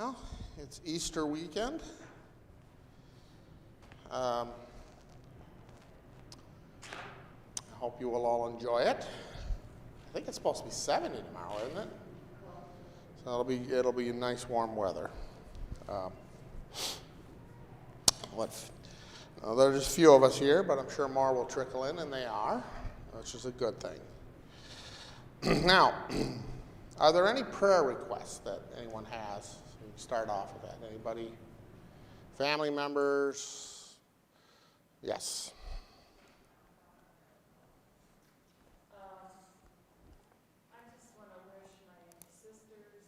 Well, it's Easter weekend. I hope you will all enjoy it. I think it's supposed to be 70 tomorrow, isn't it? So it'll be nice warm weather. There's just a few of us here, but I'm sure more will trickle in, and they are, which is a good thing. Now, are there any prayer requests that anyone has? So we can start off with that. Anybody? Family members? Yes. I just want to wish my sisters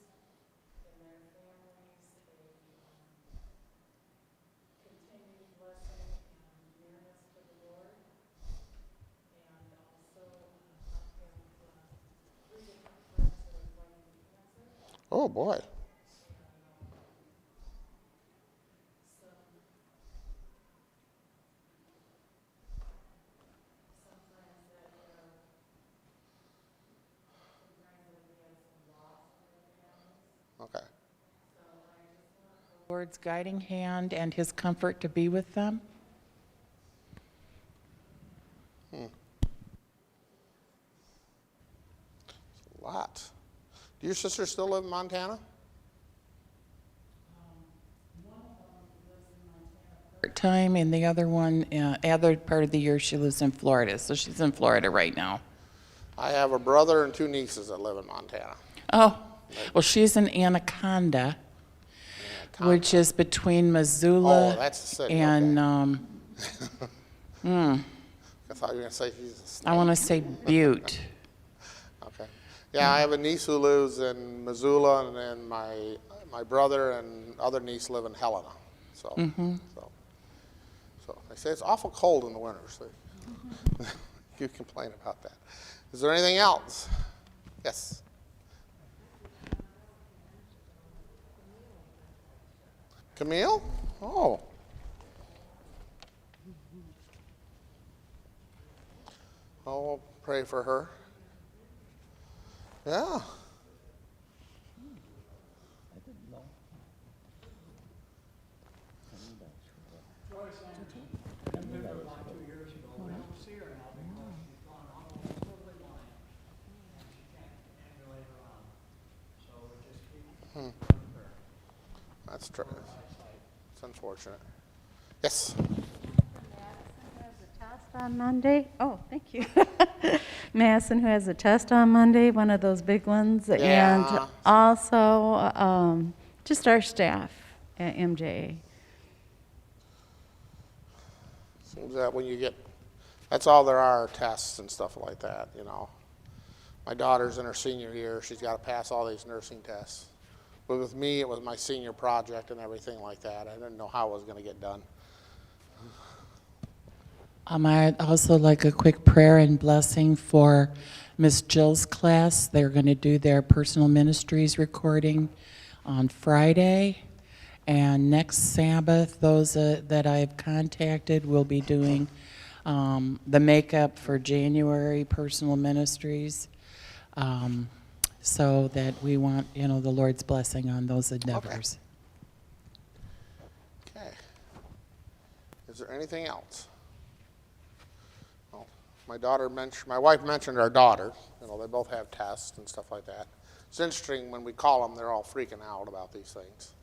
and their families a continued blessing and nearness to the Lord. And also, I have 3 different friends that are fighting cancer. Oh, boy. Okay. Lord's guiding hand and his comfort to be with them. It's a lot. Do your sisters still live in Montana? Part-time, and the other one, other part of the year, she lives in Florida. So she's in Florida right now. I have a brother and 2 nieces that live in Montana. Oh, well, she's in Anaconda, which is between Missoula Oh, that's the city. and, I thought you were going to say she's a snake. I want to say Butte. Okay. Yeah, I have a niece who lives in Missoula, and then my brother and other niece live in Helena. So, so they say it's awful cold in the winter. So you complain about that. Is there anything else? Yes. Camille? Oh. I'll pray for her. Yeah. That's true. It's unfortunate. Yes. On Monday. Oh, thank you. Madison, who has a test on Monday, one of those big ones. Yeah. And also just our staff at MJA. Seems that when you get, that's all there are tests and stuff like that, you know. My daughter's in her senior year. She's got to pass all these nursing tests. But with me, it was my senior project and everything like that. I didn't know how it was going to get done. I'd also like a quick prayer and blessing for Miss Jill's class. They're going to do their personal ministries recording on Friday. And next Sabbath, those that I've contacted will be doing the makeup for January personal ministries. So that we want, the Lord's blessing on those endeavors. Okay. Is there anything else? Well, my wife mentioned our daughter. They both have tests and stuff like that. It's interesting when we call them, they're all freaking out about these things,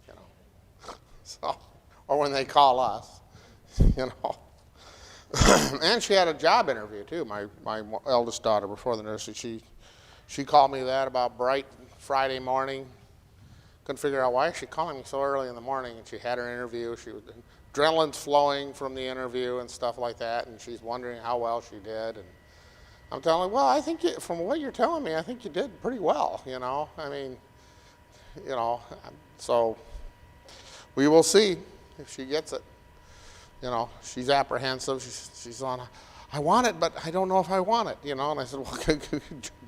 So, or when they call us, And she had a job interview too. My eldest daughter before the nursery, she called me that about bright Friday morning. Couldn't figure out why is she calling me so early in the morning. And she had her interview. Adrenaline's flowing from the interview and stuff like that. And she's wondering how well she did. And I'm telling her, well, I think from what you're telling me, I think you did pretty well. I mean, so we will see if she gets it. She's apprehensive. She's on. I want it, but I don't know if I want it. And I said, well,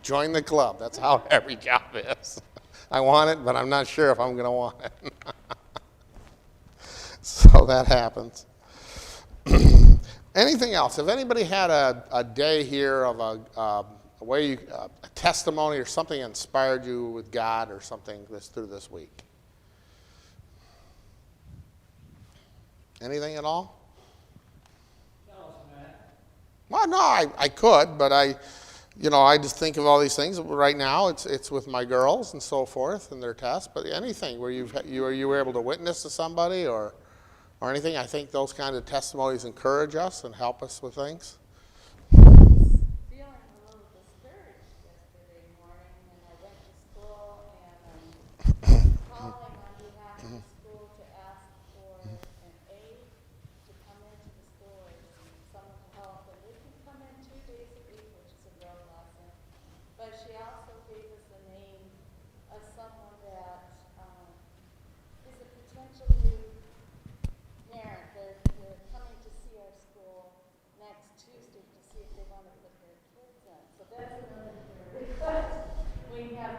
join the club. That's how every job is. I want it, but I'm not sure if I'm going to want it. So that happens. Anything else? Have anybody had a day here of a testimony or something inspired you with God or something through this week? Anything at all? Well, no, I could, but I just think of all these things. Right now, it's with my girls and so forth and their tests. But anything where you were able to witness to somebody or anything, I think those kind of testimonies encourage us and help us with things. Feeling a little discouraged yesterday morning, and I went to school and calling on behalf of the school to ask for an aide to come into the school and someone to help. And they can come in 2 days a week, which is a real blessing. But she also gave us the name of someone that is a potential new parent. They're coming to see our school next Tuesday to see if they want to put their kids in. So that's another request. We have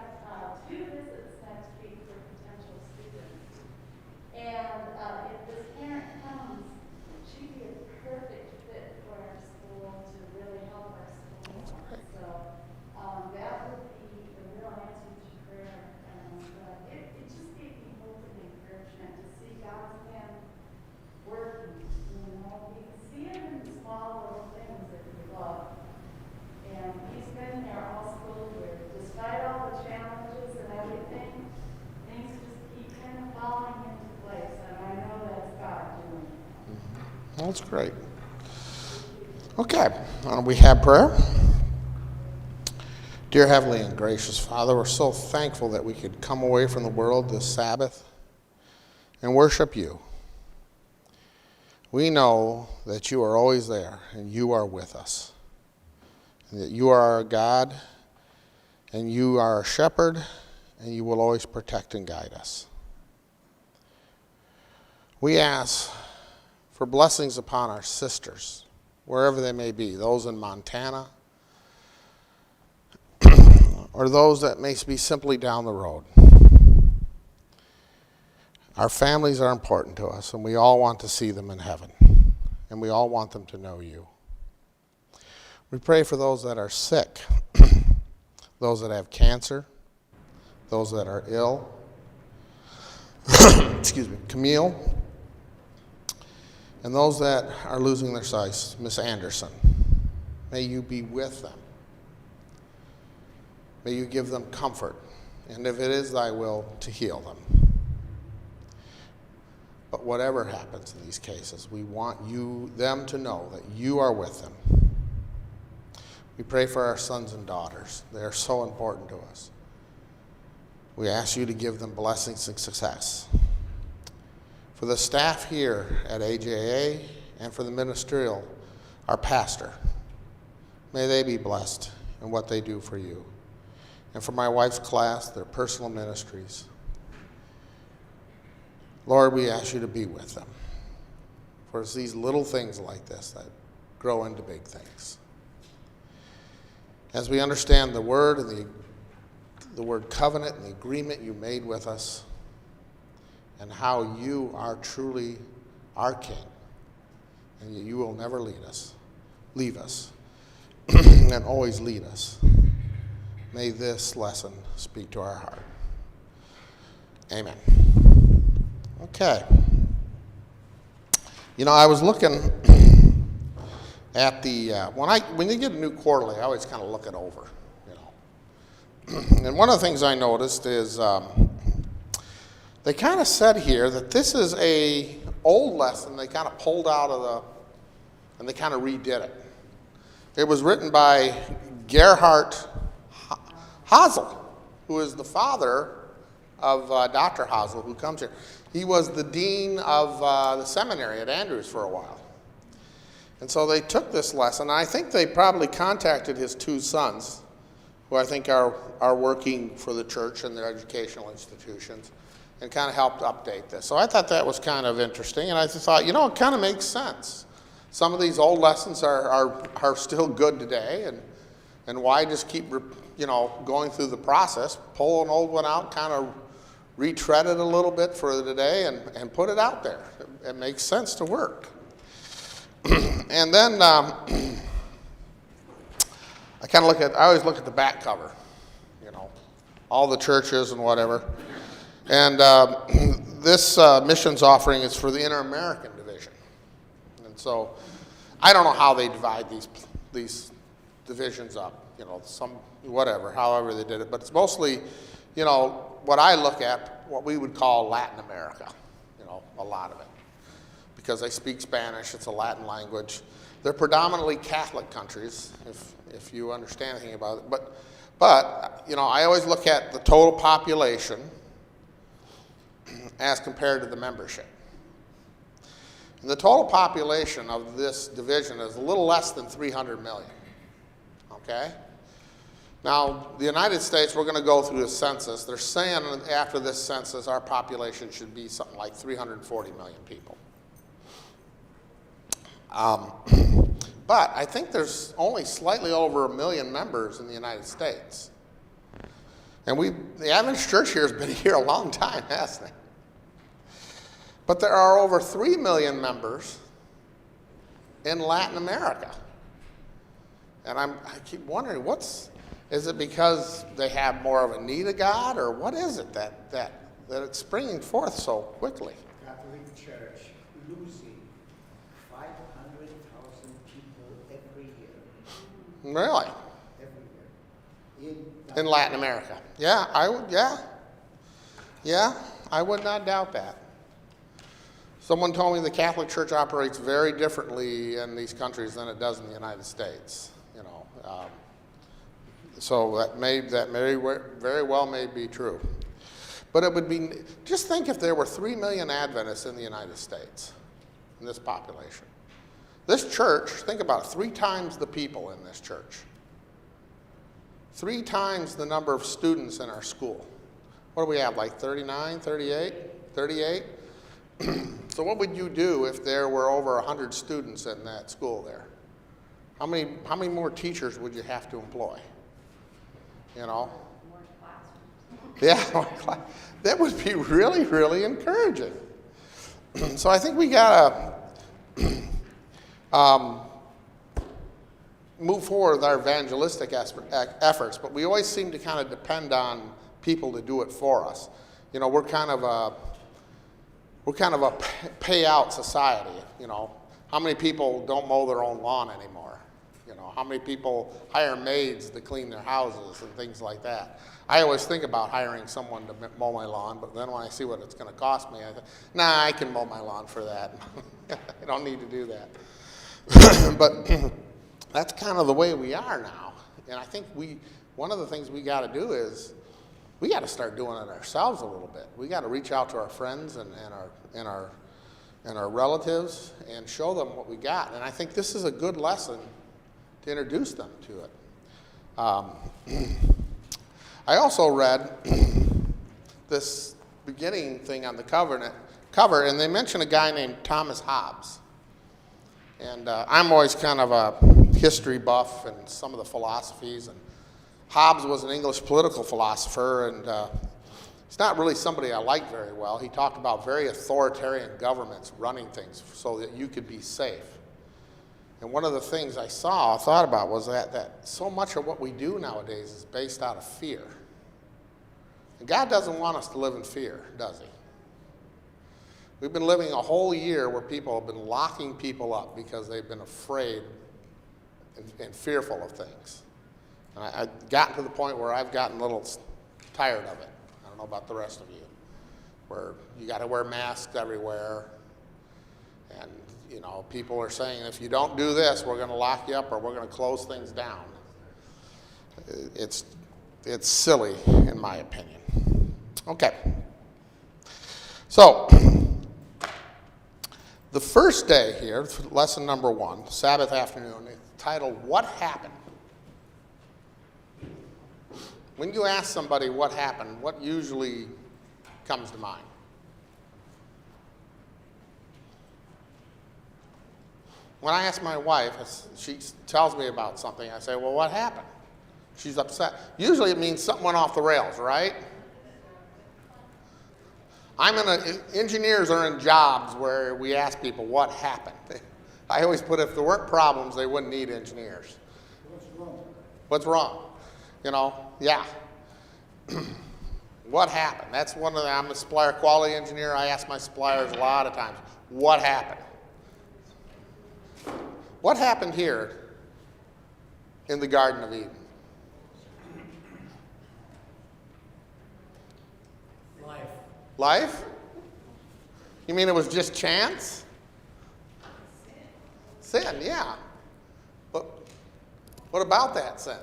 2 visits next week for potential students. And if this parent comes, she'd be a perfect fit for our school to really help our school. So that would be a real answer to prayer. And it just gave me hope and encouragement to see God's hand working. We can see it in the small little things that we love. And he's been there all school year. Despite all the challenges and everything, things just keep kind of falling into place. And I know that's God doing it. That's great. Okay, we have prayer. Dear Heavenly and Gracious Father, we're so thankful that we could come away from the world this Sabbath and worship you. We know that you are always there and you are with us. And that you are our God and you are our shepherd and you will always protect and guide us. We ask for blessings upon our sisters, wherever they may be, those in Montana or those that may be simply down the road. Our families are important to us, and we all want to see them in heaven, and we all want them to know you. We pray for those that are sick, those that have cancer, those that are ill. Excuse me, Camille, and those that are losing their sight, Miss Anderson. May you be with them. May you give them comfort, and if it is thy will, to heal them. But whatever happens in these cases, we want them to know that you are with them. We pray for our sons and daughters. They are so important to us. We ask you to give them blessings and success. For the staff here at AJA and for the ministerial, our pastor, may they be blessed in what they do for you. And for my wife's class, their personal ministries. Lord, we ask you to be with them. For it's these little things like this that grow into big things. As we understand the word and the word covenant and the agreement you made with us, and how you are truly our King, and you will never leave us, and always lead us. May this lesson speak to our heart. Amen. Okay. I was looking at the when you get a new quarterly, I always kind of look it over. And one of the things I noticed is they kind of said here that this is a old lesson they kind of pulled out and they kind of redid it. It was written by Gerhard Hazel, who is the father of Dr. Hazel, who comes here. He was the dean of the seminary at Andrews for a while. And so they took this lesson. I think they probably contacted his 2 sons, who I think are working for the church and their educational institutions, and kind of helped update this. So I thought that was kind of interesting, and I just thought, it kind of makes sense. Some of these old lessons are still good today, and why just keep going through the process, pull an old one out, kind of retread it a little bit for today, and put it out there. It makes sense to work. And then I always look at the back cover, all the churches and whatever. And this missions offering is for the Inter-American Division. So I don't know how they divide these divisions up, some, whatever, however they did it. But it's mostly, what I look at, what we would call Latin America, a lot of it. Because they speak Spanish, it's a Latin language. They're predominantly Catholic countries, if you understand anything about it. But I always look at the total population as compared to the membership. And the total population of this division is a little less than 300 million, okay? Now, the United States, we're going to go through a census. They're saying after this census, our population should be something like 340 million people. But I think there's only slightly over 1 million members in the United States. And the Adventist Church here has been here a long time, hasn't it? But there are over 3 million members in Latin America. And I keep wondering, is it because they have more of a need of God, or what is it that it's springing forth so quickly? Catholic Church losing 500,000 people every year. Really? Every year. In Latin America. Yeah, I would not doubt that. Someone told me the Catholic Church operates very differently in these countries than it does in the United States. So that very well may be true. But it would be, just think if there were 3 million Adventists in the United States, in this population. This church, think about it, 3 times the people in this church. 3 times the number of students in our school. What do we have, like 39, 38? 38? So what would you do if there were over 100 students in that school there? How many more teachers would you have to employ? More classrooms. Yeah, that would be really, really encouraging. So I think we gotta move forward with our evangelistic efforts, but we always seem to kind of depend on people to do it for us. We're kind of a payout society. How many people don't mow their own lawn anymore? How many people hire maids to clean their houses and things like that? I always think about hiring someone to mow my lawn, but then when I see what it's going to cost me, I think, nah, I can mow my lawn for that. I don't need to do that. But that's kind of the way we are now. And I think one of the things we got to do is we got to start doing it ourselves a little bit. We got to reach out to our friends and our relatives and show them what we got. And I think this is a good lesson to introduce them to it. I also read this beginning thing on the cover, and they mention a guy named Thomas Hobbes. And I'm always kind of a history buff and some of the philosophies. And Hobbes was an English political philosopher, and he's not really somebody I like very well. He talked about very authoritarian governments running things so that you could be safe. And one of the things I thought about was that so much of what we do nowadays is based out of fear. And God doesn't want us to live in fear, does he? We've been living a whole year where people have been locking people up because they've been afraid and fearful of things. And I've gotten to the point where I've gotten a little tired of it. I don't know about the rest of you, where you got to wear masks everywhere. And, people are saying, if you don't do this, we're going to lock you up or we're going to close things down. It's silly, in my opinion. Okay. So, the first day here, lesson number 1, Sabbath afternoon, it's titled, What Happened? When you ask somebody what happened, what usually comes to mind? When I ask my wife, she tells me about something, I say, well, what happened? She's upset. Usually it means something went off the rails, right? Engineers are in jobs where we ask people what happened. I always put if there weren't problems, they wouldn't need engineers. What's wrong? What's wrong? Yeah. What happened? That's I'm a supplier quality engineer. I ask my suppliers a lot of times, what happened? What happened here in the Garden of Eden? Life? You mean it was just chance? Sin, yeah. But what about that sin?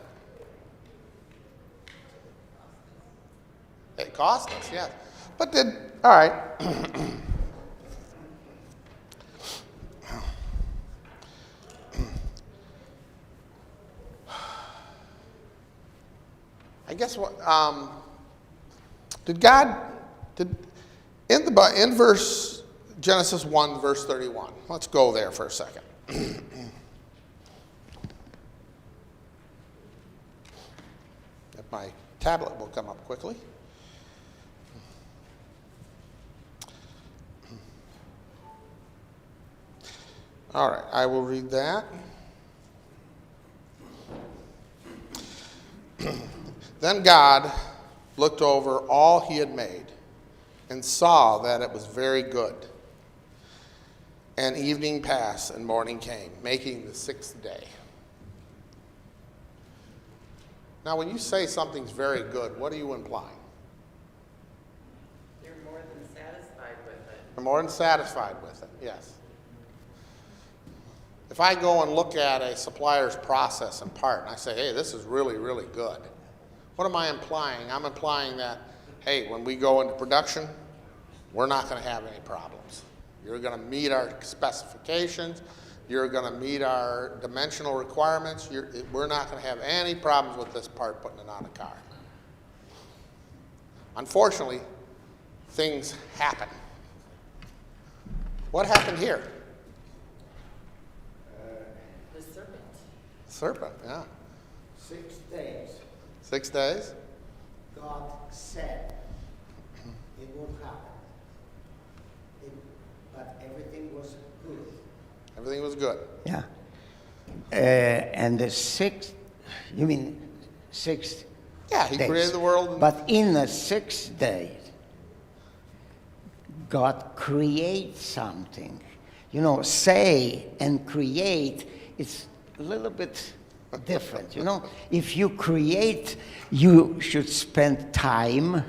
It cost us, yes. But all right. I guess what, in Genesis 1, verse 31, let's go there for a second. If my tablet will come up quickly. All right, I will read that. Then God looked over all he had made and saw that it was very good. And evening passed and morning came, making the sixth day. Now, when you say something's very good, what are you implying? You're more than satisfied with it. I'm more than satisfied with it, yes. If I go and look at a supplier's process and part, and I say, hey, this is really, really good, what am I implying? I'm implying that, hey, when we go into production, we're not going to have any problems. You're going to meet our specifications. You're going to meet our dimensional requirements. We're not going to have any problems with this part putting it on a car. Unfortunately, things happen. What happened here? The serpent. Serpent, yeah. 6 days. 6 days? God said it would happen. But everything was good. Everything was good. Yeah. And the sixth, you mean 6 Yeah, he days. created the world. But in the 6 days, God creates something. You know, say and create, it's a little bit different. You know, if you create, you should spend time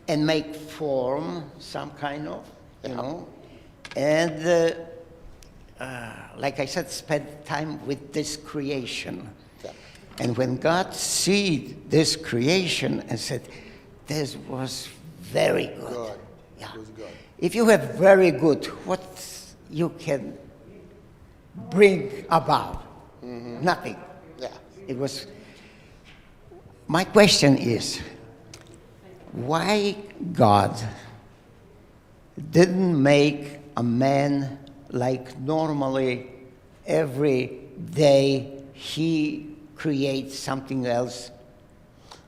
and make form, some kind of, you know, and like I said, spend time with this creation. Yeah. And when God see this creation and said, this was very good. Good. Yeah. It was good. If you have very good, what you can bring about? Mm-hmm. Nothing. Yeah. It was. My question is, why God didn't make a man like normally every day he creates something else?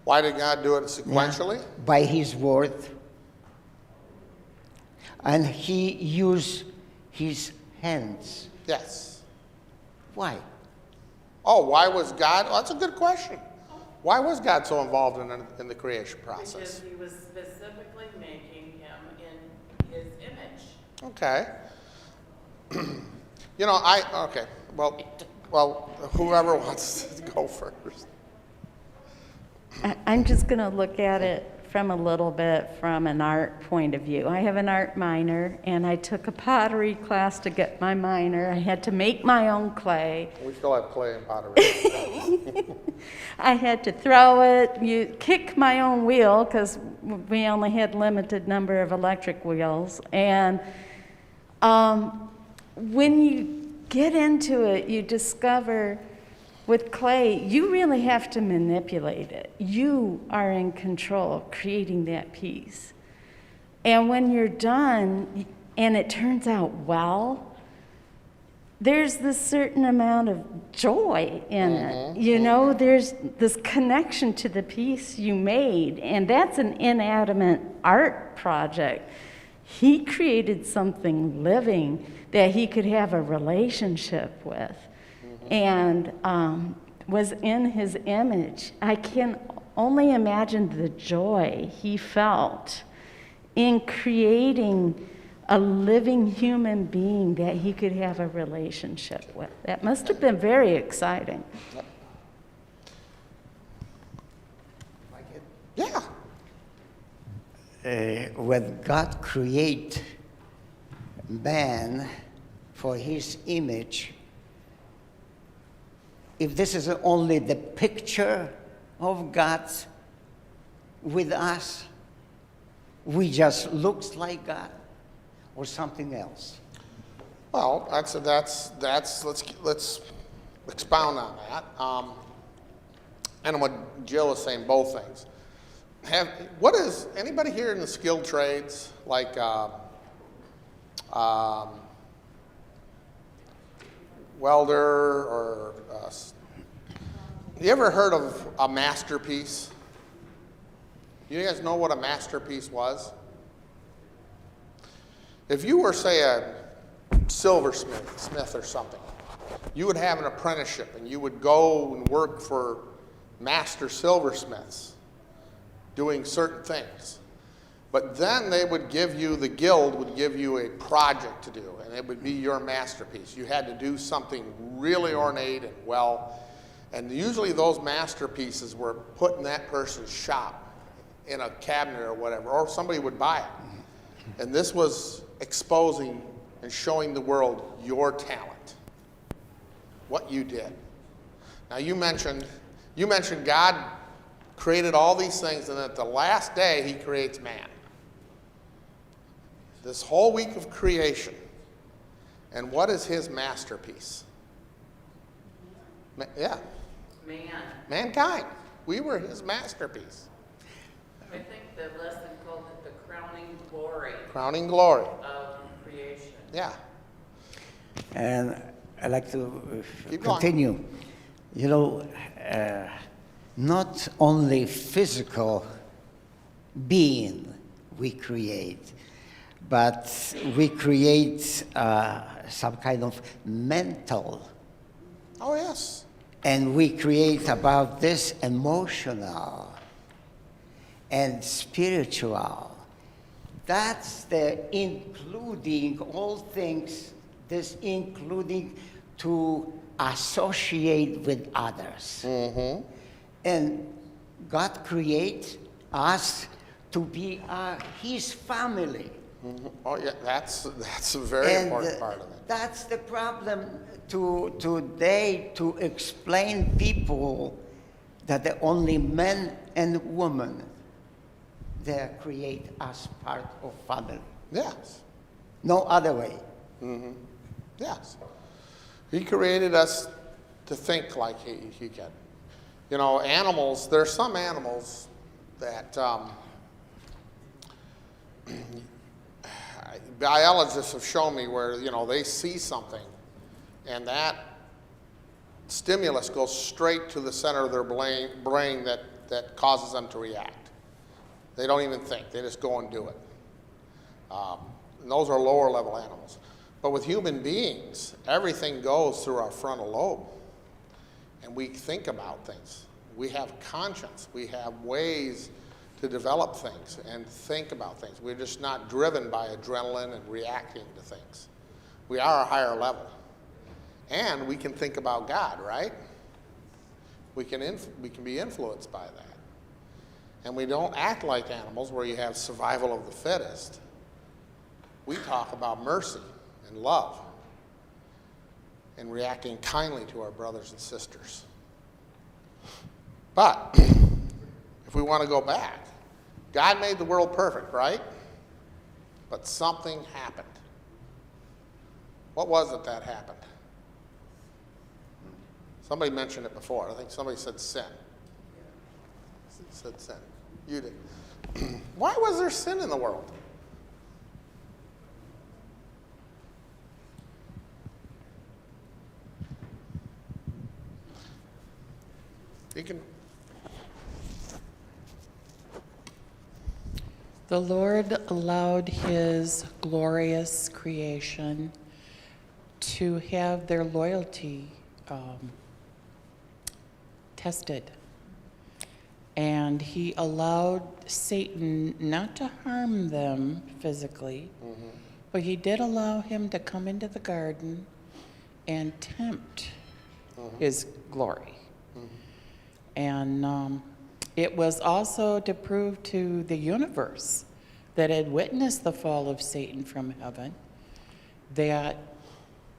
Why did God do it sequentially? Yeah, by his word. And he used his hands. Yes. Why? Oh, why was God? Well, that's a good question. Why was God so involved in the creation process? Because he was specifically making him in his image. Okay. You know, okay. Well, whoever wants to go first. I'm just going to look at it from a little bit from an art point of view. I have an art minor, and I took a pottery class to get my minor. I had to make my own clay. We still have clay and pottery. I had to throw it, kick my own wheel, because we only had limited number of electric wheels. And when you get into it, you discover with clay, you really have to manipulate it. You are in control of creating that piece. And when you're done, and it turns out well, there's this certain amount of joy in it. You know, there's this connection to the piece you made, and that's an inanimate art project. He created something living that he could have a relationship with. And was in his image. I can only imagine the joy he felt in creating a living human being that he could have a relationship with. That must have been very exciting. Yeah. When God create man for his image, if this is only the picture of God with us, we just looks like God or something else. Well, let's expound on that. And what Jill is saying, both things. What is anybody here in the skilled trades, like welder or you ever heard of a masterpiece? You guys know what a masterpiece was? If you were, say, a silversmith or something, you would have an apprenticeship and you would go and work for master silversmiths doing certain things. But then they would give you, the guild would give you a project to do, and it would be your masterpiece. You had to do something really ornate and well, and usually those masterpieces were put in that person's shop in a cabinet or whatever, or somebody would buy it. And this was exposing and showing the world your talent, what you did. Now you mentioned God created all these things, and at the last day he creates man. This whole week of creation. And what is his masterpiece? Yeah. Man. Mankind. We were his masterpiece. I think the lesson called it the crowning glory Crowning glory. of creation. Yeah. And I'd like to Keep going. continue. You know, not only physical being we create, but we create some kind of mental, Oh, yes. and we create about this emotional and spiritual. That's the including all things, this including to associate with others. Mm-hmm. And God creates us to be his family. Mm-hmm. Oh, yeah. That's a very important part of it. That's the problem today, to explain people that the only men and women they create as part of family. Yes. No other way. Mm-hmm. Yes. He created us to think like he can. You know, animals, there are some animals that biologists have shown me where, you know, they see something and that stimulus goes straight to the center of their brain that causes them to react. They don't even think. They just go and do it. And those are lower level animals. But with human beings, everything goes through our frontal lobe. And we think about things. We have conscience. We have ways to develop things and think about things. We're just not driven by adrenaline and reacting to things. We are a higher level. And we can think about God, right? We can be influenced by that. And we don't act like animals where you have survival of the fittest. We talk about mercy and love and reacting kindly to our brothers and sisters. But if we want to go back, God made the world perfect, right? But something happened. What was it that happened? Somebody mentioned it before. I think somebody said sin. Said sin. You did. Why was there sin in the world? You can. The Lord allowed his glorious creation to have their loyalty tested. And he allowed Satan not to harm them physically, But he did allow him to come into the garden and tempt his glory. And it was also to prove to the universe that had witnessed the fall of Satan from heaven that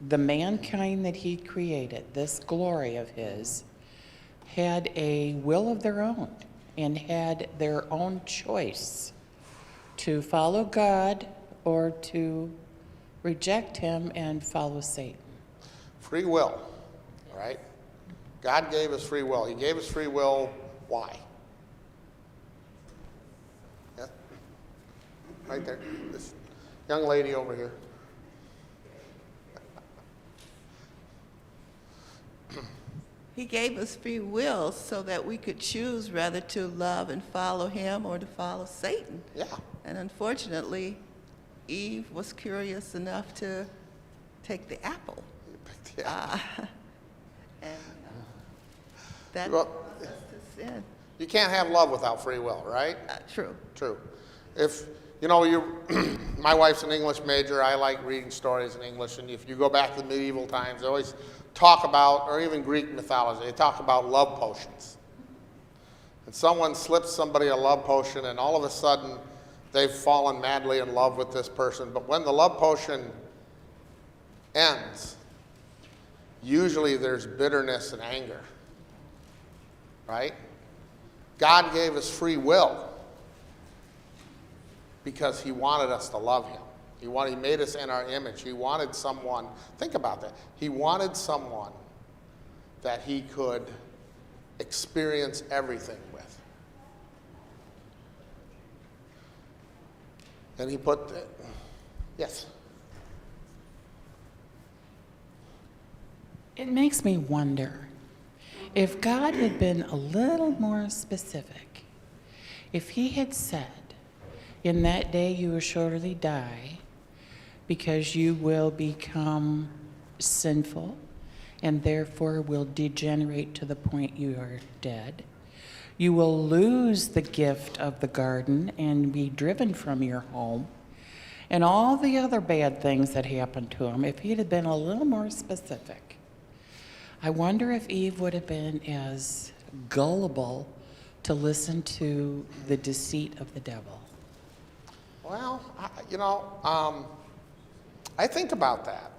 the mankind that he created, this glory of his, had a will of their own and had their own choice to follow God or to reject him and follow Satan. Free will, right? God gave us free will. He gave us free will. Why? Yeah. Right there. This young lady over here. He gave us free will so that we could choose whether to love and follow him or to follow Satan. Yeah. And unfortunately, Eve was curious enough to take the apple. Yeah. That Well, was to sin. You can't have love without free will, right? True. True. If, you know, my wife's an English major, I like reading stories in English, and if you go back to the medieval times, they always talk about, or even Greek mythology, they talk about love potions. And someone slips somebody a love potion, and all of a sudden, they've fallen madly in love with this person. But when the love potion ends, usually there's bitterness and anger, right? God gave us free will because he wanted us to love him. He made us in our image. He wanted someone, think about that. He wanted someone that he could experience everything with. And he put, yes? It makes me wonder if God had been a little more specific, if he had said, in that day you will surely die because you will become sinful and therefore will degenerate to the point you are dead. You will lose the gift of the garden and be driven from your home. And all the other bad things that happened to him, if he'd have been a little more specific, I wonder if Eve would have been as gullible to listen to the deceit of the devil. Well, I think about that.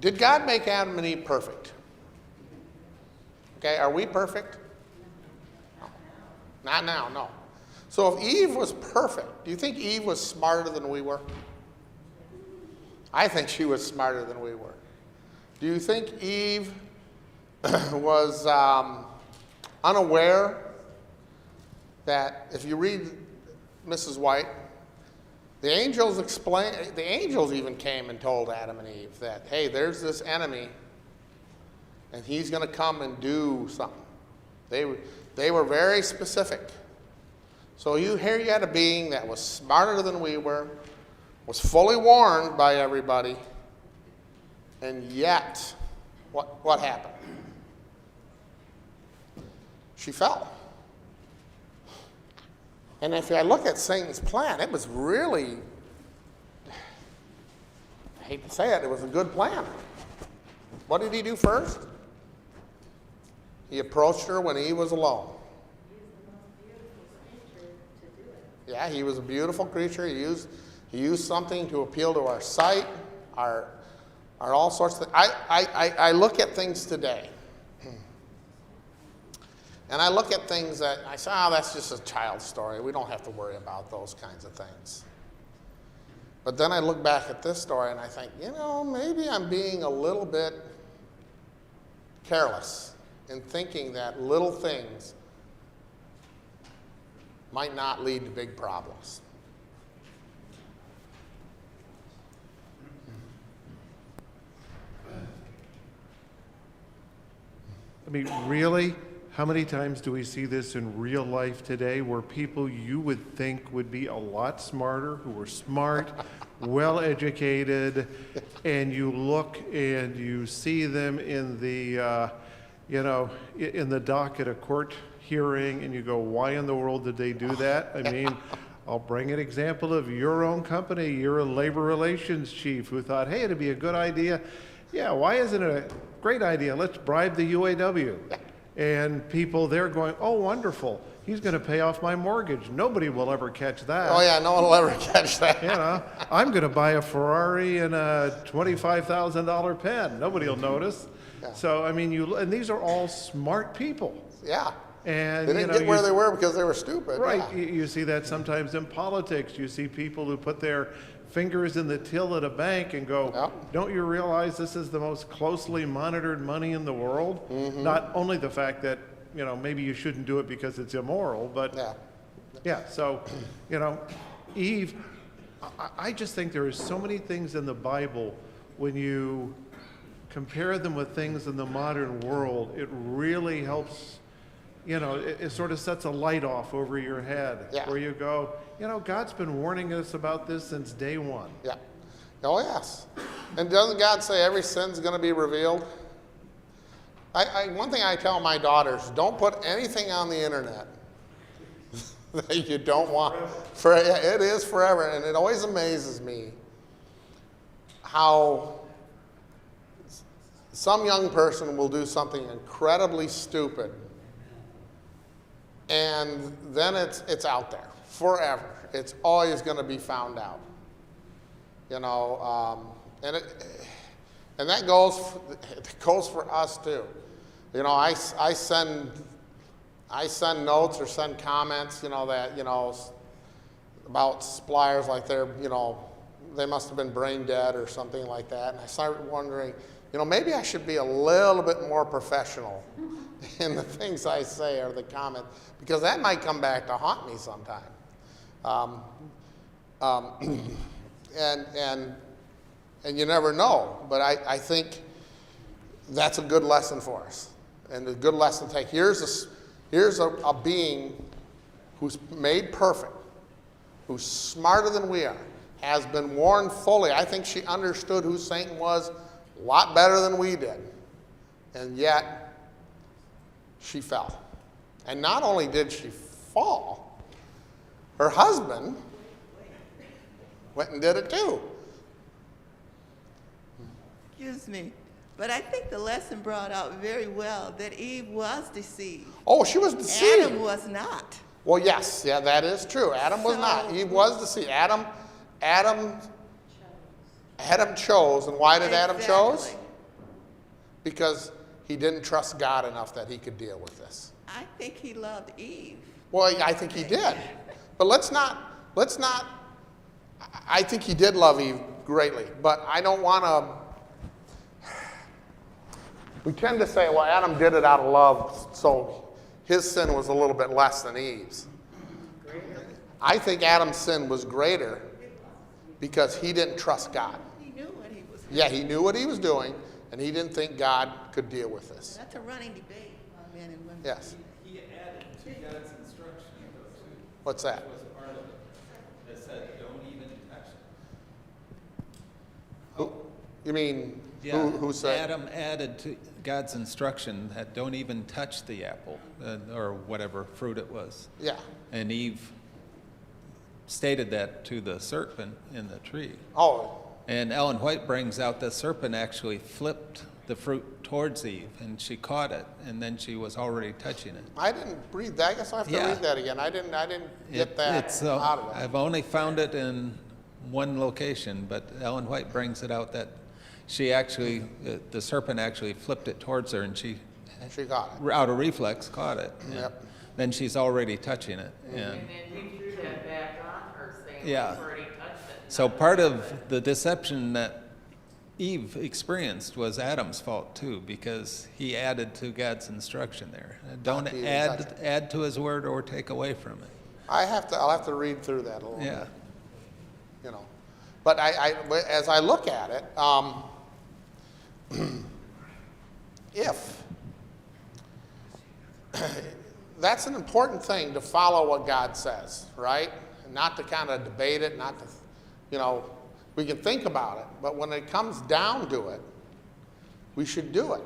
Did God make Adam and Eve perfect? Okay, are we perfect? No. Not now, no. So if Eve was perfect, do you think Eve was smarter than we were? I think she was smarter than we were. Do you think Eve was unaware that, if you read Mrs. White, the angels even came and told Adam and Eve that, hey, there's this enemy, and he's going to come and do something. They were very specific. So here you had a being that was smarter than we were, was fully warned by everybody, and yet, what happened? She fell. And if I look at Satan's plan, it was really, I hate to say it, it was a good plan. What did he do first? He approached her when he was alone. Yeah, he was a beautiful creature. He used something to appeal to our sight, our all sorts of things. I look at things today. And I look at things that I say, that's just a child's story. We don't have to worry about those kinds of things. But then I look back at this story and I think, maybe I'm being a little bit careless in thinking that little things might not lead to big problems. I mean, really? How many times do we see this in real life today where people you would think would be a lot smarter, who were smart, well-educated, and you look and you see them in the, in the dock at a court hearing and you go, why in the world did they do that? I mean, I'll bring an example of your own company. You're a labor relations chief who thought, hey, it'd be a good idea. Yeah, why isn't it a great idea? Let's bribe the UAW. And people there going, oh, wonderful. He's going to pay off my mortgage. Nobody will ever catch that. Oh yeah, no one will ever catch that. You know, I'm going to buy a Ferrari and a $25,000 pen. Nobody will notice. Yeah. So, I mean, and these are all smart people. Yeah. And They didn't get where they were because they were stupid. Right. Yeah. You see that sometimes in politics. You see people who put their fingers in the till at a bank and go, Yep. don't you realize this is the most closely monitored money in the world? Mm-hmm. Not only the fact that, maybe you shouldn't do it because it's immoral, but Yeah. so, Eve, I just think there are so many things in the Bible, when you compare them with things in the modern world, it really helps, it sort of sets a light off over your head, Yeah. where you go, God's been warning us about this since day one. Yeah. Oh yes. And doesn't God say every sin's going to be revealed? One thing I tell my daughters, don't put anything on the internet that you don't want. It is forever, and it always amazes me how some young person will do something incredibly stupid, and then it's out there forever. It's always going to be found out. And that goes for us too. I send notes or send comments, about suppliers like they must have been brain dead or something like that. And I started wondering, maybe I should be a little bit more professional in the things I say or the comments, because that might come back to haunt me sometime. And you never know, but I think that's a good lesson for us, and a good lesson to take. Here's a being who's made perfect, who's smarter than we are, has been warned fully. I think she understood who Satan was a lot better than we did, and yet she fell. And not only did she fall, her husband went and did it too. Excuse me, but I think the lesson brought out very well that Eve was deceived. Oh, she was deceived. Adam was not. Well, yes, yeah, that is true. Adam was not. Eve was deceived. Adam chose, and why did Adam chose? Exactly. Because he didn't trust God enough that he could deal with this. I think he loved Eve. Well, I think he did, but let's not. I think he did love Eve greatly, but I don't want to. We tend to say, well, Adam did it out of love, so his sin was a little bit less than Eve's. I think Adam's sin was greater because he didn't trust God. He knew what he was doing. Yeah, he knew what he was doing, and he didn't think God could deal with this. That's a running debate among men and women. Yes. He added to God's instruction, though, too. What's that? That was part of it. That said, don't even touch it. Who, you mean, Yeah, who said? Adam added to God's instruction that don't even touch the apple, or whatever fruit it was. Yeah. And Eve stated that to the serpent in the tree. Oh, And Ellen White brings out the serpent actually flipped the fruit towards Eve, and she caught it, and then she was already touching it. I didn't read that. I guess I have to Yeah. read that again. I didn't get that It's, out of that. I've only found it in one location, but Ellen White brings it out that she actually, the serpent actually flipped it towards her, and she, She got it. out of reflex, caught it. And Yep. then she's already touching it. And And then he threw that back on her, saying Yeah. he's already touched it. so part of the deception that Eve experienced was Adam's fault too, because he added to God's instruction there. Don't to even touch add to his word or take away from it. I'll have to read through that a little Yeah. bit. But as I look at it, if that's an important thing to follow what God says, right? Not to kind of debate it, not to, we can think about it, but when it comes down to it, we should do it.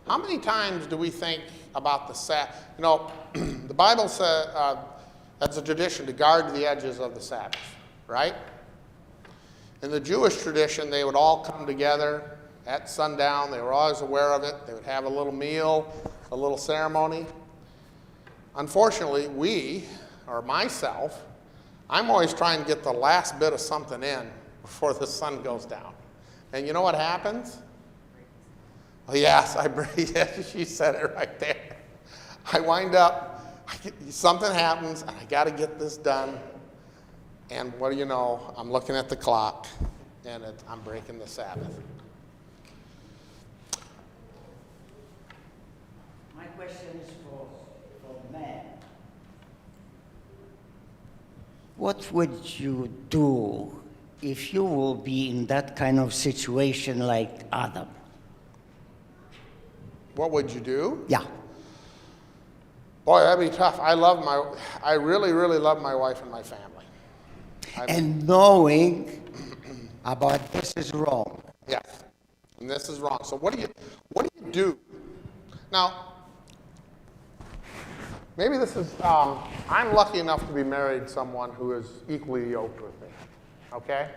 How many times do we think about the Sabbath? The Bible says, That's a tradition to guard the edges of the Sabbath, right? In the Jewish tradition, they would all come together at sundown. They were always aware of it. They would have a little meal, a little ceremony. Unfortunately, we, or myself, I'm always trying to get the last bit of something in before the sun goes down. And you know what happens? Oh, yes, yes, she said it right there. I wind up, something happens, and I got to get this done. And what do you know? I'm looking at the clock, and I'm breaking the Sabbath. My question is for men. What would you do if you will be in that kind of situation like Adam? What would you do? Yeah. Boy, that'd be tough. I really, really love my wife and my family. And knowing about this is wrong. Yes, and this is wrong. So what do you do? Now, maybe this is, I'm lucky enough to be married to someone who is equally yoked with me, okay?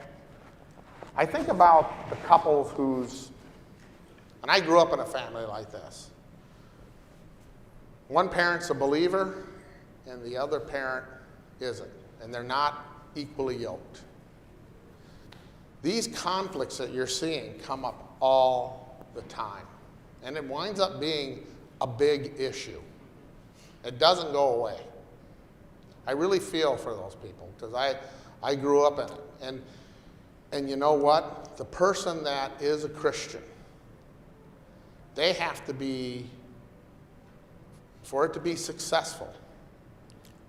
I think about the couples and I grew up in a family like this. One parent's a believer, and the other parent isn't, and they're not equally yoked. These conflicts that you're seeing come up all the time, and it winds up being a big issue. It doesn't go away. I really feel for those people because I grew up in it. And you know what? The person that is a Christian, they have to be, for it to be successful,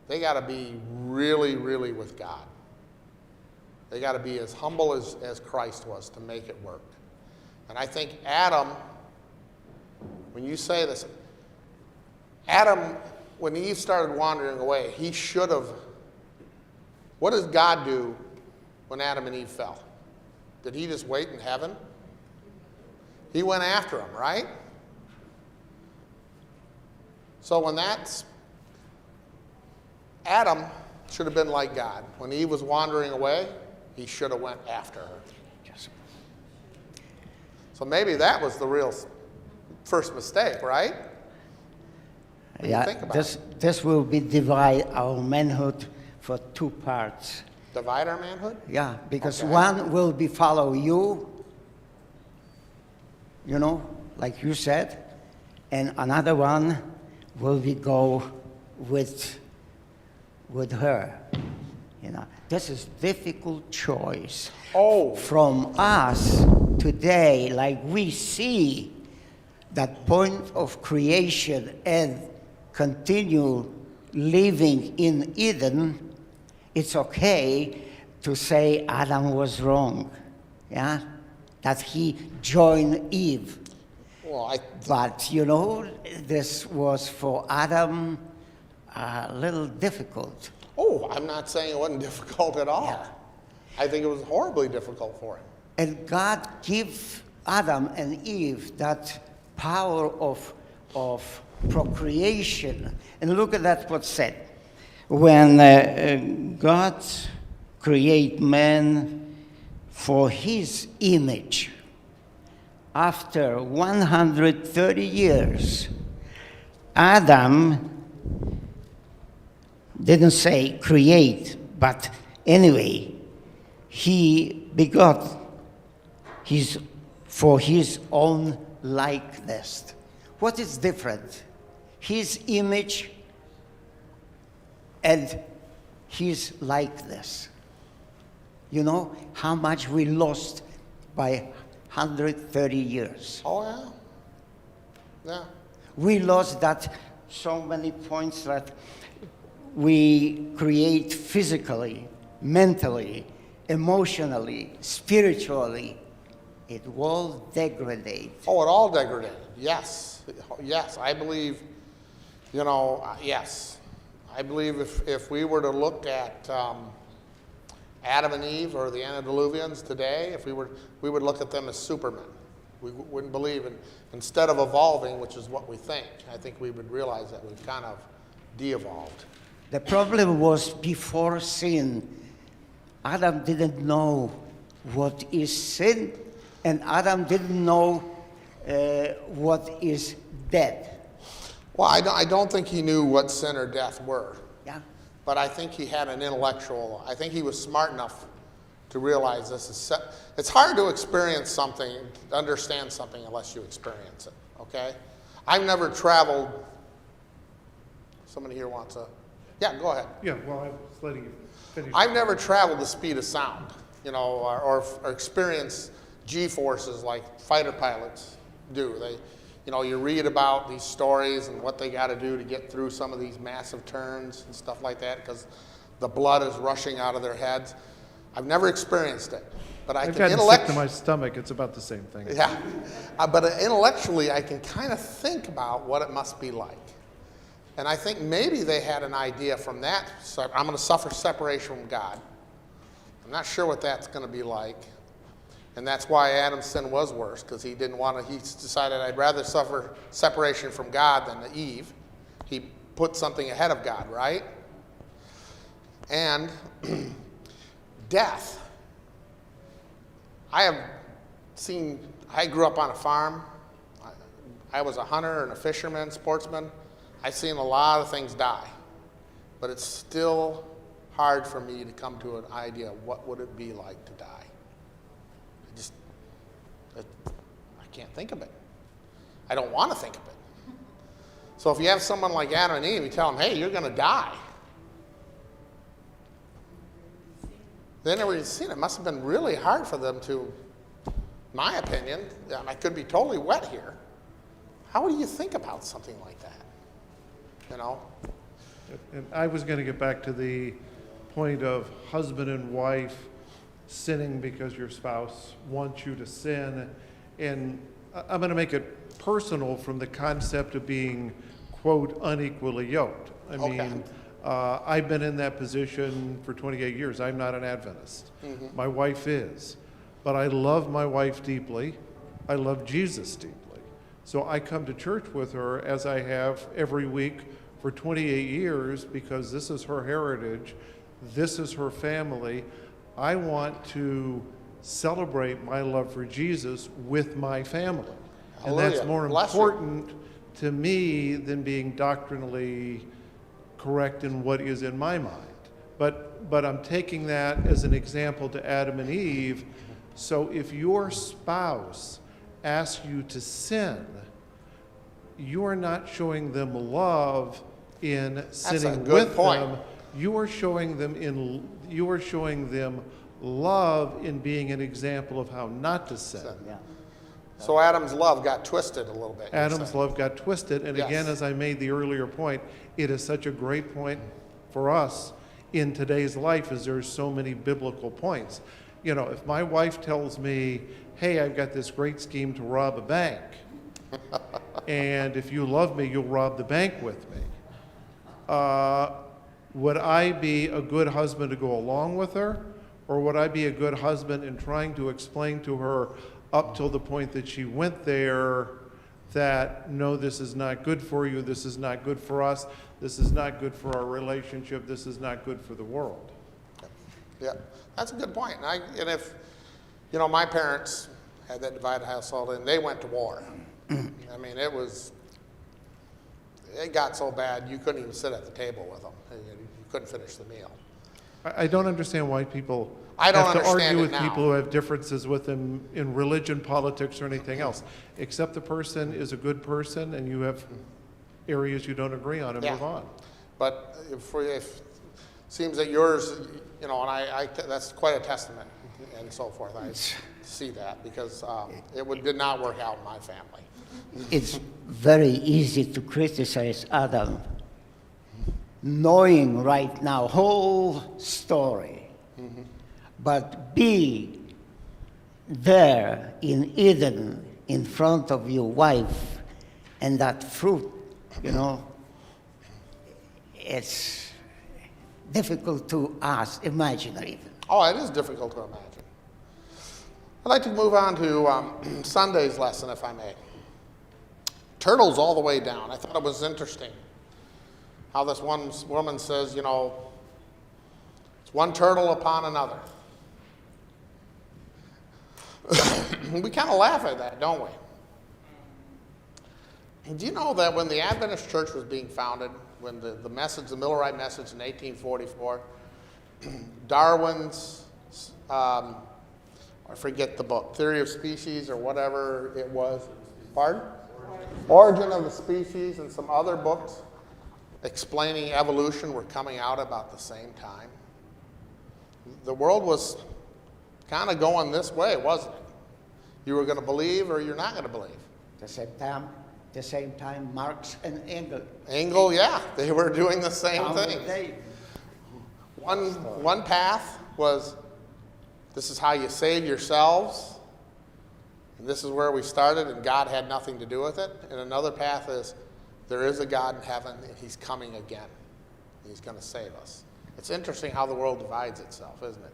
they got to be really, really with God. They got to be as humble as Christ was to make it work. And I think Adam, when you say this, Adam, when Eve started wandering away, he should have. What does God do when Adam and Eve fell? Did he just wait in heaven? He went after them, right? So when Adam should have been like God. When Eve was wandering away, he should have went after her. So maybe that was the real first mistake, right? What do you think about it? This will be divide our manhood for two parts. Divide our manhood? Yeah, because Okay. one will be follow you, like you said, and another one will be go with her. This is difficult choice. Oh. From us today, like we see that point of creation and continue living in Eden, it's okay to say Adam was wrong, yeah? That he joined Eve. Well, But, this was for Adam a little difficult. Oh, I'm not saying it wasn't difficult at all. Yeah. I think it was horribly difficult for him. And God gave Adam and Eve that power of procreation. And look at that what's said. When God created man for his image, after 130 years, Adam didn't say create, but anyway, he begot for his own likeness. What is different? His image and his likeness. You know how much we lost by 130 years. Oh, yeah. Yeah. We lost that so many points that we create physically, mentally, emotionally, spiritually. It all degraded. Oh, it all degraded. Yes. Yes. I believe, yes. I believe if we were to look at Adam and Eve or the antediluvians today, we would look at them as supermen. We wouldn't believe in, instead of evolving, which is what we think, I think we would realize that we've kind of de-evolved. The problem was before sin. Adam didn't know what is sin, and Adam didn't know what is death. Well, I don't think he knew what sin or death were, Yeah. but I think he had an intellectual, I think he was smart enough to realize this is, it's hard to experience something, understand something unless you experience it, okay? I've never traveled, somebody here wants a, yeah, go ahead. Yeah, well, I was letting you finish. I've never traveled the speed of sound, you know, or experienced G-forces like fighter pilots do. They, you know, you read about these stories and what they got to do to get through some of these massive turns and stuff like that because the blood is rushing out of their heads. I've never experienced it, but I've gotten sick to my stomach. It's about the same thing. Yeah, but intellectually, I can kind of think about what it must be like. And I think maybe they had an idea from that. So I'm going to suffer separation from God. I'm not sure what that's going to be like. And that's why Adam's sin was worse, because he didn't want to, he decided, I'd rather suffer separation from God than Eve. He put something ahead of God, right? And death. I grew up on a farm. I was a hunter and a fisherman, sportsman. I've seen a lot of things die, but it's still hard for me to come to an idea of what would it be like to die. I can't think of it. I don't want to think of it. So if you have someone like Adam and Eve, you tell them, hey, you're going to die. They never even seen it. It must have been really hard for them to, my opinion, and I could be totally wet here. How do you think about something like that? You know? And I was going to get back to the point of husband and wife sinning because your spouse wants you to sin. And I'm going to make it personal from the concept of being, quote, unequally yoked. I mean, I've been in that position for 28 years. I'm not an Adventist. Mm-hmm. My wife is. But I love my wife deeply. I love Jesus deeply. So I come to church with her as I have every week for 28 years because this is her heritage. This is her family. I want to celebrate my love for Jesus with my family. And that's more important to me than being doctrinally correct in what is in my mind. But I'm taking that as an example to Adam and Eve. So if your spouse asks you to sin, you are not showing them love in sinning with them. You are showing them love in being an example of how not to sin. Yeah. So Adam's love got twisted a little bit. Adam's love got twisted, and again, as I made the earlier point, it is such a great point for us in today's life as there's so many biblical points. You know, if my wife tells me, hey, I've got this great scheme to rob a bank, and if you love me, you'll rob the bank with me, would I be a good husband to go along with her, or would I be a good husband in trying to explain to her up till the point that she went there that, no, this is not good for you, this is not good for us, this is not good for our relationship, this is not good for the world? Yeah, that's a good point. And if, you know, my parents had that divided household and they went to war. I mean, it got so bad you couldn't even sit at the table with them. You couldn't finish the meal. I don't understand why people I don't have to understand argue it with now. people who have differences with them in religion, politics, or anything else. Except the person is a good person and you have areas you don't agree on and move on. But if seems that yours, you know, and that's quite a testament and so forth. I see that because did not work out in my family. It's very easy to criticize Adam, knowing right now whole story, but be there in Eden in front of your wife and that fruit, you know, it's difficult to imagine even. Oh, it is difficult to imagine. I'd like to move on to Sunday's lesson, if I may. Turtles all the way down. I thought it was interesting how this one woman says, you know, it's one turtle upon another. We kind of laugh at that, don't we? Do you know that when the Adventist Church was being founded, when the Millerite message in 1844, Darwin's, I forget the book, Theory of Species or whatever it was, pardon? Origin of the Species, and some other books explaining evolution were coming out about the same time. The world was kind of going this way, wasn't it? You were going to believe or you're not going to believe. The same time, Marx and Engels. Engel, yeah, they were doing the same thing. They, One path was, this is how you save yourselves, and this is where we started, and God had nothing to do with it. And another path is, there is a God in heaven, and he's coming again. He's going to save us. It's interesting how the world divides itself, isn't it?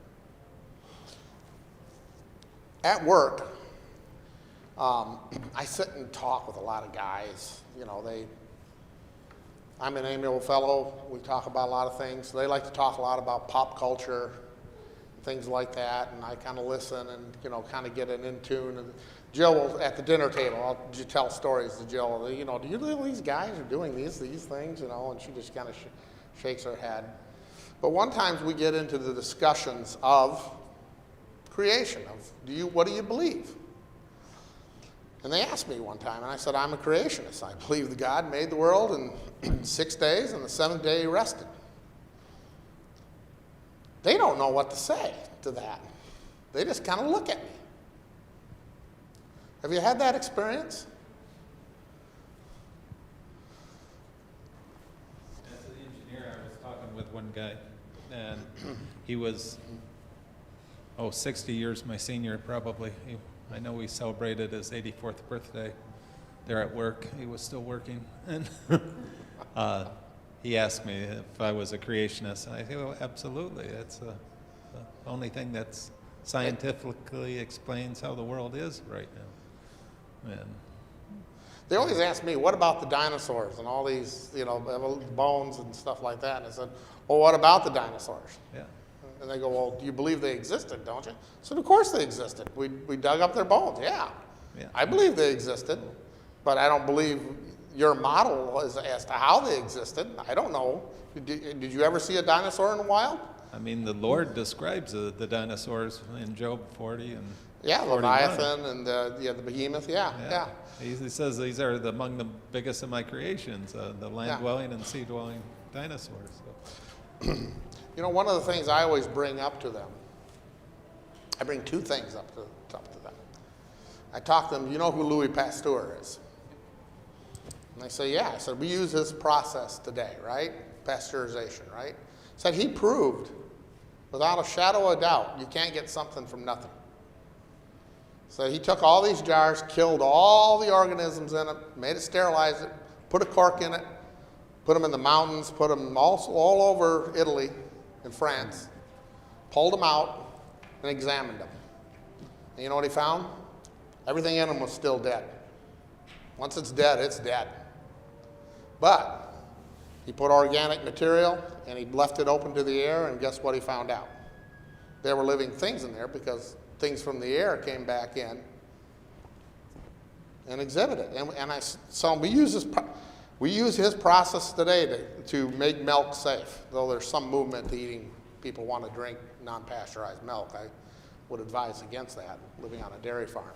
At work, I sit and talk with a lot of guys. You know, I'm an annual fellow. We talk about a lot of things. They like to talk a lot about pop culture, things like that, and I kind of listen and, you know, kind of get it in tune. And Jill will, at the dinner table, I'll tell stories to Jill. You know, do you know these guys are doing these things, you know? And she just kind of shakes her head. But one time we get into the discussions of creation, of what do you believe? And they asked me one time, and I said, I'm a creationist. I believe that God made the world in 6 days, and the seventh day he rested. They don't know what to say to that. They just kind of look at me. Have you had that experience? As an engineer, I was talking with one guy, and he was, 60 years my senior probably. I know we celebrated his 84th birthday there at work. He was still working. And he asked me if I was a creationist. And I said, well, absolutely. That's the only thing that's scientifically explains how the world is right now. And They always ask me, what about the dinosaurs and all these, you know, bones and stuff like that? And I said, well, what about the dinosaurs? yeah. And they go, well, do you believe they existed, don't you? I said, of course they existed. We dug up their bones, yeah. I believe they existed, but I don't believe your model as to how they existed. I don't know. Did you ever see a dinosaur in the wild? I mean, the Lord describes the dinosaurs in Job 40 and Yeah, 41. Leviathan and the behemoth, yeah. He says these are among the biggest of my creations, the land-dwelling and sea-dwelling dinosaurs. So. You know, one of the things I always bring up to them, I bring two things up to them. I talk to them, you know who Louis Pasteur is? And they say, yeah. I said, we use this process today, right? Pasteurization, right? I said, he proved, without a shadow of doubt, you can't get something from nothing. So he took all these jars, killed all the organisms in it, made it sterilize it, put a cork in it, put them in the mountains, put them all over Italy and France, pulled them out and examined them. And you know what he found? Everything in them was still dead. Once it's dead, it's dead. But he put organic material and he left it open to the air, and guess what he found out? There were living things in there because things from the air came back in and exhibited. So we use his process today to make milk safe. Though there's some movement to eating, people want to drink non-pasteurized milk. I would advise against that, living on a dairy farm.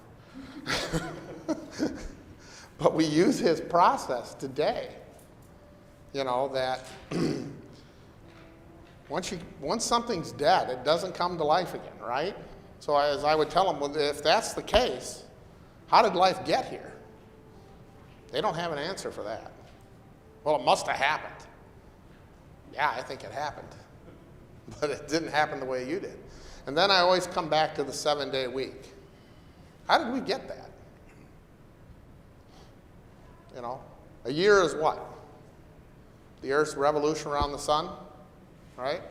But we use his process today. You know, that once something's dead, it doesn't come to life again, right? So as I would tell them, well, if that's the case, how did life get here? They don't have an answer for that. Well, it must have happened. Yeah, I think it happened. But it didn't happen the way you did. And then I always come back to the 7-day week. How did we get that? You know, a year is what? The Earth's revolution around the sun, right?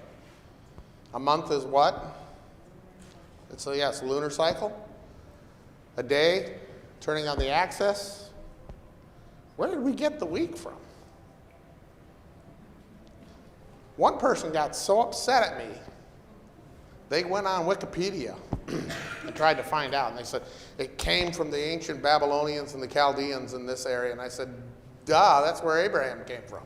A month is what? It's a lunar cycle. A day, turning on the axis. Where did we get the week from? One person got so upset at me, they went on Wikipedia and tried to find out. And they said, it came from the ancient Babylonians and the Chaldeans in this area. And I said, duh, that's where Abraham came from.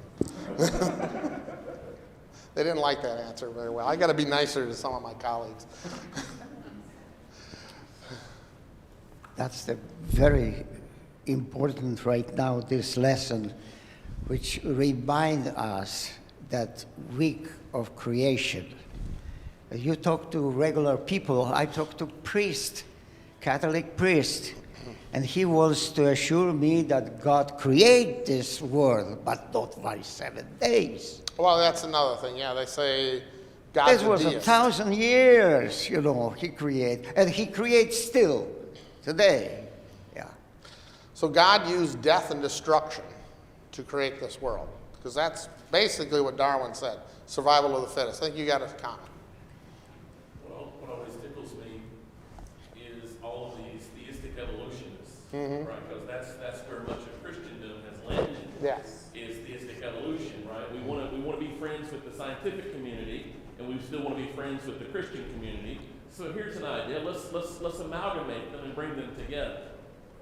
They didn't like that answer very well. I got to be nicer to some of my colleagues. That's the very important right now, this lesson, which remind us that week of creation. You talk to regular people, I talk to priest, Catholic priest, and he wants to assure me that God created this world, but not by 7 days. Well, that's another thing. Yeah, they say God's This a was deist. 1,000 years, he created, and he creates still today. Yeah. So God used death and destruction to create this world, because that's basically what Darwin said, survival of the fittest. I think you got a comment. Well, what always tickles me is all of these theistic evolutionists, right? Because that's where much of Christendom has landed. Yes. Is theistic evolution, right? We want to be friends with the scientific community, and we still want to be friends with the Christian community. So here's an idea. Let's amalgamate them and bring them together.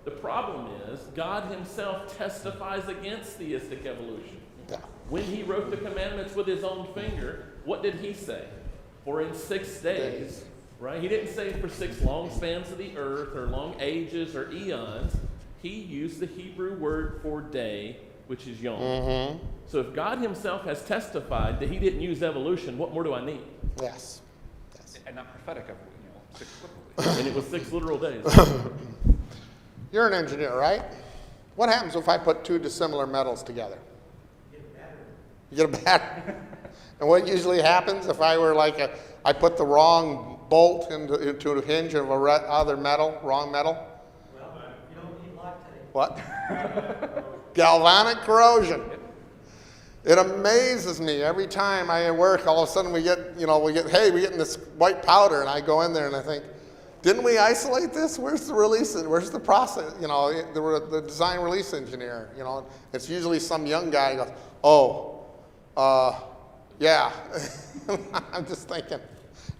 The problem is God Himself testifies against theistic evolution. Yeah. When He wrote the commandments with His own finger, what did He say? For in 6 days, right? He didn't say for 6 long spans of the earth or long ages or eons. He used the Hebrew word for day, which is yom. Mm-hmm. So if God Himself has testified that He didn't use evolution, what more do I need? Yes. And not prophetic of, 6 literally. And it was 6 literal days. You're an engineer, right? What happens if I put 2 dissimilar metals together? You get a battery. And what usually happens if I were I put the wrong bolt into a hinge of other metal, wrong metal? Well, you don't need loctite. What? Galvanic corrosion. It amazes me every time I work. All of a sudden we get getting this white powder, and I go in there and I think, didn't we isolate this? Where's the release? Where's the process? The design release engineer. It's usually some young guy who goes, yeah. I'm just thinking.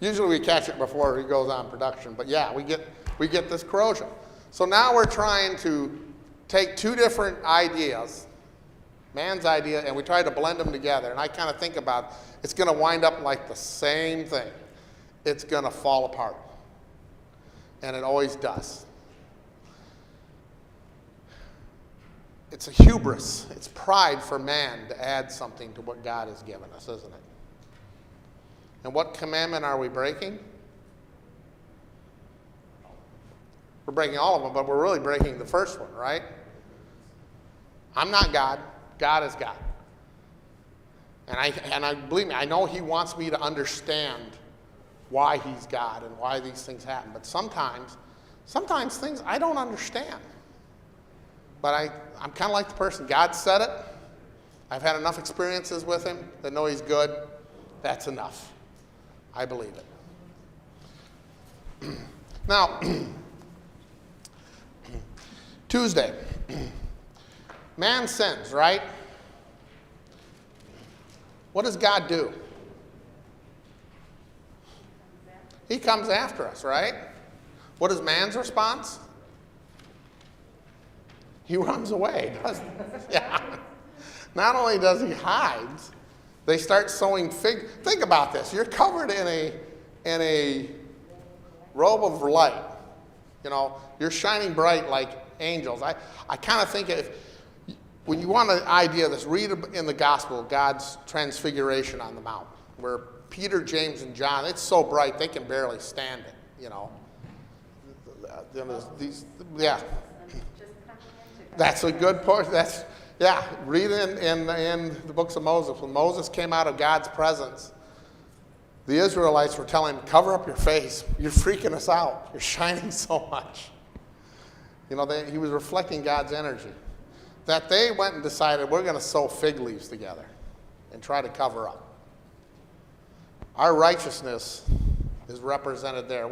Usually we catch it before he goes on production, but yeah, we get this corrosion. So now we're trying to take 2 different ideas, man's idea, and we try to blend them together. And I kind of think about it's going to wind up like the same thing. It's going to fall apart. And it always does. It's a hubris. It's pride for man to add something to what God has given us, isn't it? And what commandment are we breaking? We're breaking all of them, but we're really breaking the first one, right? I'm not God. God is God. And I believe me, I know He wants me to understand why He's God and why these things happen. But sometimes things I don't understand. But I'm kind of like the person. God said it. I've had enough experiences with Him that know He's good. That's enough. I believe it. Now, Tuesday. Man sins, right? What does God do? He comes after us, right? What is man's response? He runs away, doesn't he? Yeah. Not only does he hide, they start sowing fig. Think about this. You're covered in a robe of light. You're shining bright like angels. I kind of think when you want an idea of this, read in the gospel God's transfiguration on the mount, where Peter, James, and John, it's so bright they can barely stand it, Yeah. That's a good point. Read in the books of Moses. When Moses came out of God's presence, the Israelites were telling him, cover up your face. You're freaking us out. You're shining so much. He was reflecting God's energy. That they went and decided, we're going to sew fig leaves together and try to cover up. Our righteousness is represented there.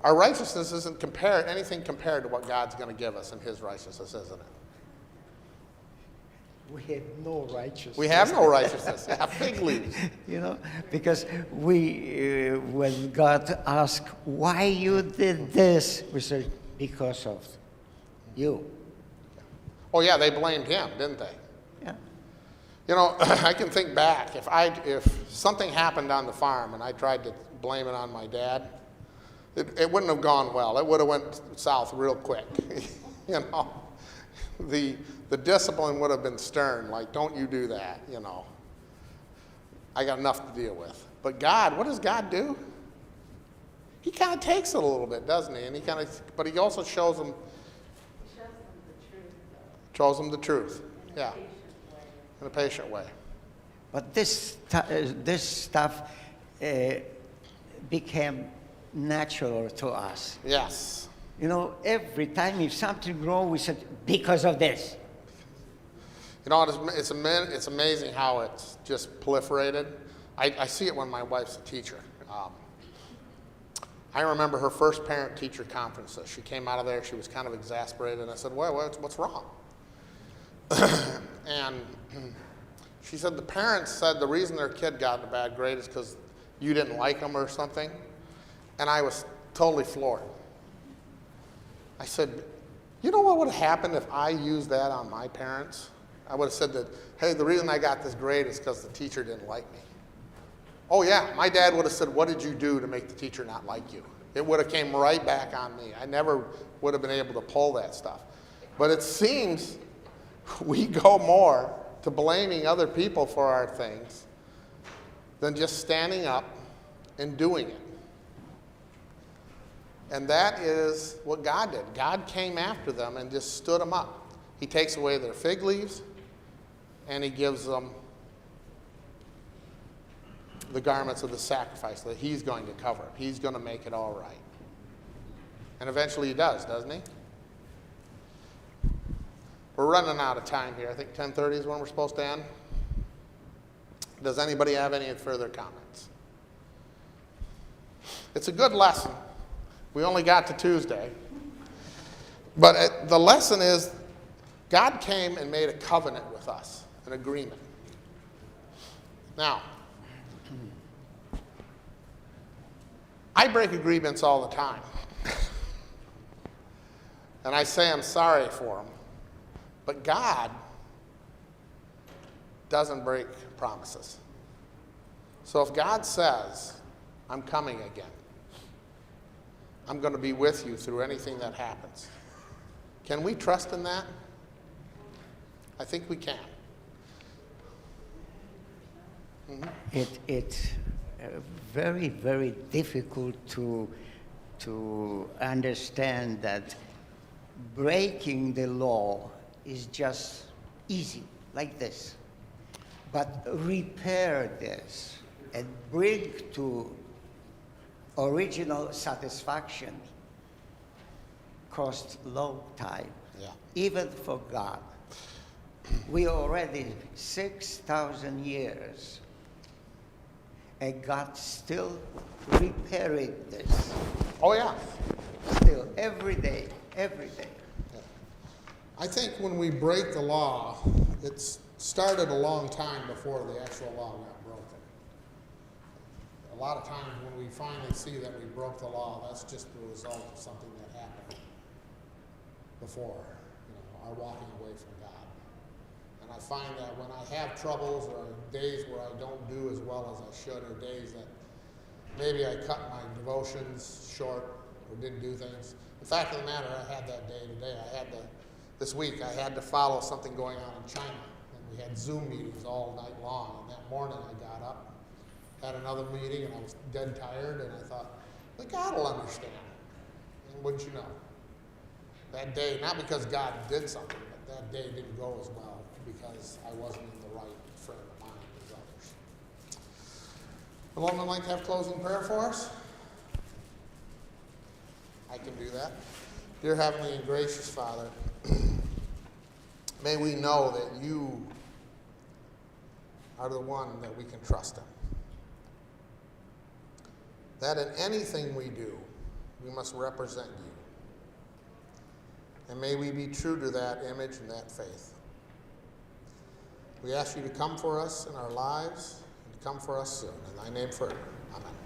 Our righteousness isn't anything compared to what God's going to give us in His righteousness, isn't it? We have no righteousness. We have no righteousness. Yeah, fig leaves. You know, because we, when God asked, why you did this, we said, because of you. Oh yeah, they blamed him, didn't they? Yeah. You know, I can think back, if something happened on the farm and I tried to blame it on my dad, it wouldn't have gone well. It would have went south real quick. You know, the discipline would have been stern, like, don't you do that, you know. I got enough to deal with. But God, what does God do? He kind of takes it a little bit, doesn't he? And but he also shows them the truth. Yeah. In a patient way. But this stuff became natural to us. Yes. You know, every time if something wrong, we said, because of this. You know, it's amazing how it's just proliferated. I see it when my wife's a teacher. I remember her first parent-teacher conferences. She came out of there, she was kind of exasperated, and I said, well, what's wrong? And she said the parents said the reason their kid got a bad grade is because you didn't like them or something. And I was totally floored. I said, you know what would have happened if I used that on my parents? I would have said that, hey, the reason I got this grade is because the teacher didn't like me. Oh yeah, my dad would have said, what did you do to make the teacher not like you? It would have came right back on me. I never would have been able to pull that stuff. But it seems we go more to blaming other people for our things than just standing up and doing it. And that is what God did. God came after them and just stood them up. He takes away their fig leaves and he gives them the garments of the sacrifice that he's going to cover. He's going to make it all right. And eventually he does, doesn't he? We're running out of time here. I think 10:30 is when we're supposed to end. Does anybody have any further comments? It's a good lesson. We only got to Tuesday. But the lesson is God came and made a covenant with us, an agreement. Now, I break agreements all the time. And I say I'm sorry for them. But God doesn't break promises. So if God says, I'm coming again, I'm going to be with you through anything that happens, can we trust in that? I think we can. Mm-hmm. It's very, very difficult to understand that breaking the law is just easy, like this. But repair this and bring to original satisfaction costs long time, even for God. We already 6,000 years, and God still repairing this. Oh yeah. Still, every day, every day. I think when we break the law, it started a long time before the actual law got broken. A lot of times when we finally see that we broke the law, that's just the result of something that happened before, our walking away from God. And I find that when I have troubles or days where I don't do as well as I should, or days that maybe I cut my devotions short or didn't do things. The fact of the matter, I had that day today. This week, I had to follow something going on in China. And we had Zoom meetings all night long. And that morning I got up, had another meeting, and I was dead tired. And I thought, well, God will understand. And wouldn't you know? That day, not because God did something, but that day didn't go as well because I wasn't in the right frame of mind as others. Would anyone like to have closing prayer for us? I can do that. Dear Heavenly and gracious Father, may we know that you are the one that we can trust in. That in anything we do, we must represent you. And may we be true to that image and that faith. We ask you to come for us in our lives, and to come for us soon. In thy name forever. Amen.